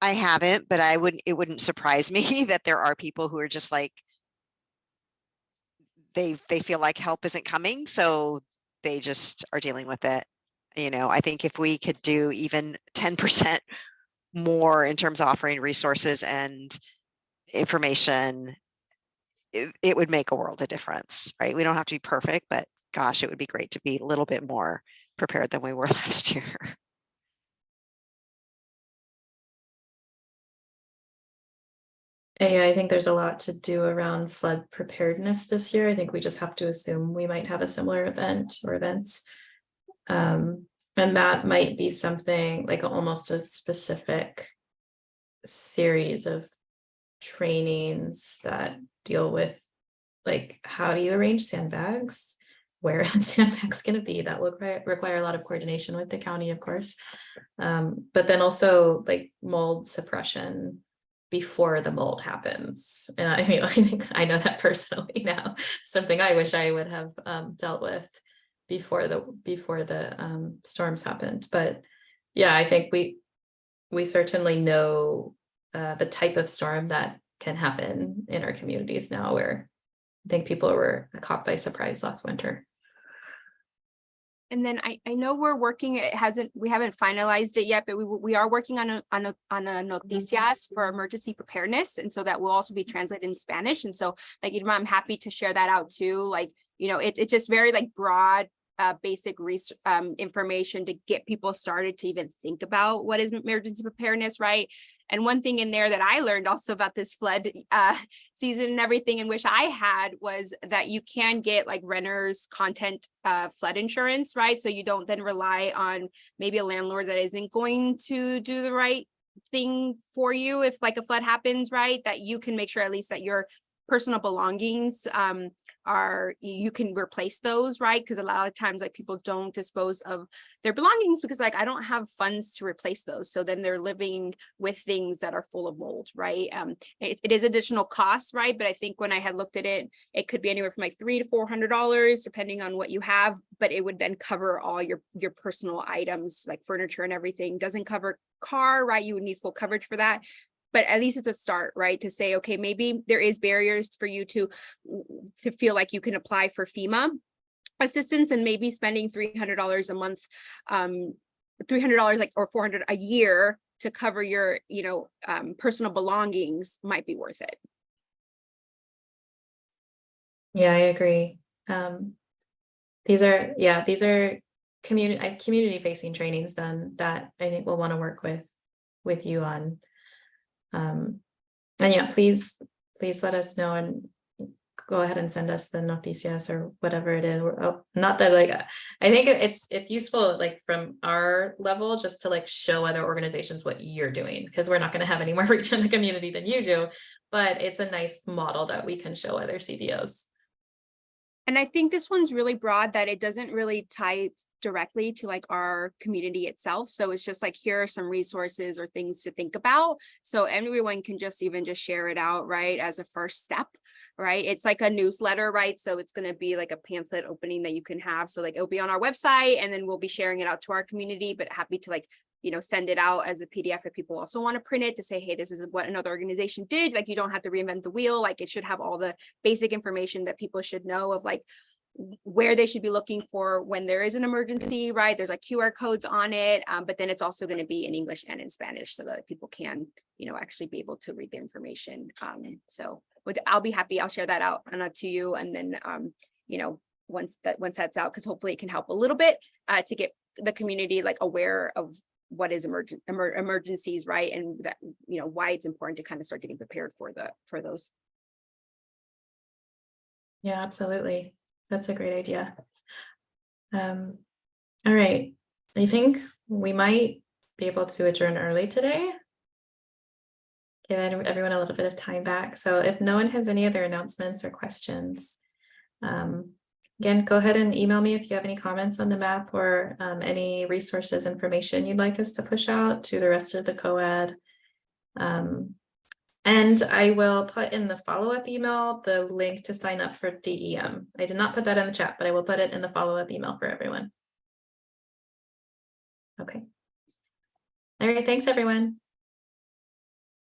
I haven't, but it wouldn't surprise me that there are people who are just like, they feel like help isn't coming, so they just are dealing with it. I think if we could do even 10% more in terms of offering resources and information, it would make a world of difference, right? We don't have to be perfect, but gosh, it would be great to be a little bit more prepared than we were last year. Yeah, I think there's a lot to do around flood preparedness this year. I think we just have to assume we might have a similar event or events. And that might be something like almost a specific series of trainings that deal with like, how do you arrange sandbags? Where are sandbags going to be? That will require a lot of coordination with the county, of course. But then also like mold suppression before the mold happens. I mean, I think I know that personally now, something I wish I would have dealt with before the storms happened. But yeah, I think we certainly know the type of storm that can happen in our communities now, where I think people were caught by surprise last winter. And then I know we're working, we haven't finalized it yet, but we are working on a noticias for emergency preparedness. And so that will also be translated in Spanish. And so like, I'm happy to share that out too. Like, it's just very like broad, basic information to get people started to even think about what is emergency preparedness, right? And one thing in there that I learned also about this flood season and everything, and wish I had, was that you can get like renters content flood insurance, right? So you don't then rely on maybe a landlord that isn't going to do the right thing for you if like a flood happens, right? That you can make sure at least that your personal belongings you can replace those, right? Because a lot of times like people don't dispose of their belongings because like I don't have funds to replace those, so then they're living with things that are full of mold, right? It is additional cost, right? But I think when I had looked at it, it could be anywhere from like $300 to $400 depending on what you have, but it would then cover all your personal items like furniture and everything. Doesn't cover car, right? You would need full coverage for that. But at least it's a start, right? To say, okay, maybe there is barriers for you to feel like you can apply for FEMA assistance, and maybe spending $300 a month, $300 like or $400 a year to cover your, personal belongings might be worth it. Yeah, I agree. These are community facing trainings then that I think we'll want to work with you on. And yeah, please let us know and go ahead and send us the noticias or whatever it is. Not that like, I think it's useful like from our level just to like show other organizations what you're doing, because we're not going to have any more reach in the community than you do, but it's a nice model that we can show other CBOs. And I think this one's really broad, that it doesn't really tie directly to like our community itself. So it's just like, here are some resources or things to think about. So everyone can just share it out, right? As a first step, right? It's like a newsletter, right? So it's going to be like a pamphlet opening that you can have. So like it'll be on our website, and then we'll be sharing it out to our community, but happy to like, send it out as a PDF if people also want to print it to say, hey, this is what another organization did. Like, you don't have to reinvent the wheel. Like, it should have all the basic information that people should know of, like where they should be looking for when there is an emergency, right? There's like QR codes on it, but then it's also going to be in English and in Spanish so that people can, actually be able to read the information. So I'll be happy. I'll share that out to you. And then, once that's out, because hopefully it can help a little bit to get the community like aware of what is emergencies, right? And that, why it's important to kind of start getting prepared for those. Yeah, absolutely. That's a great idea. All right. I think we might be able to adjourn early today. Give everyone a little bit of time back. So if no one has any other announcements or questions, again, go ahead and email me if you have any comments on the map or any resources, information you'd like us to push out to the rest of the co-ed. And I will put in the follow-up email the link to sign up for DEM. I did not put that in the chat, but I will put it in the follow-up email for everyone. Okay. All right, thanks everyone.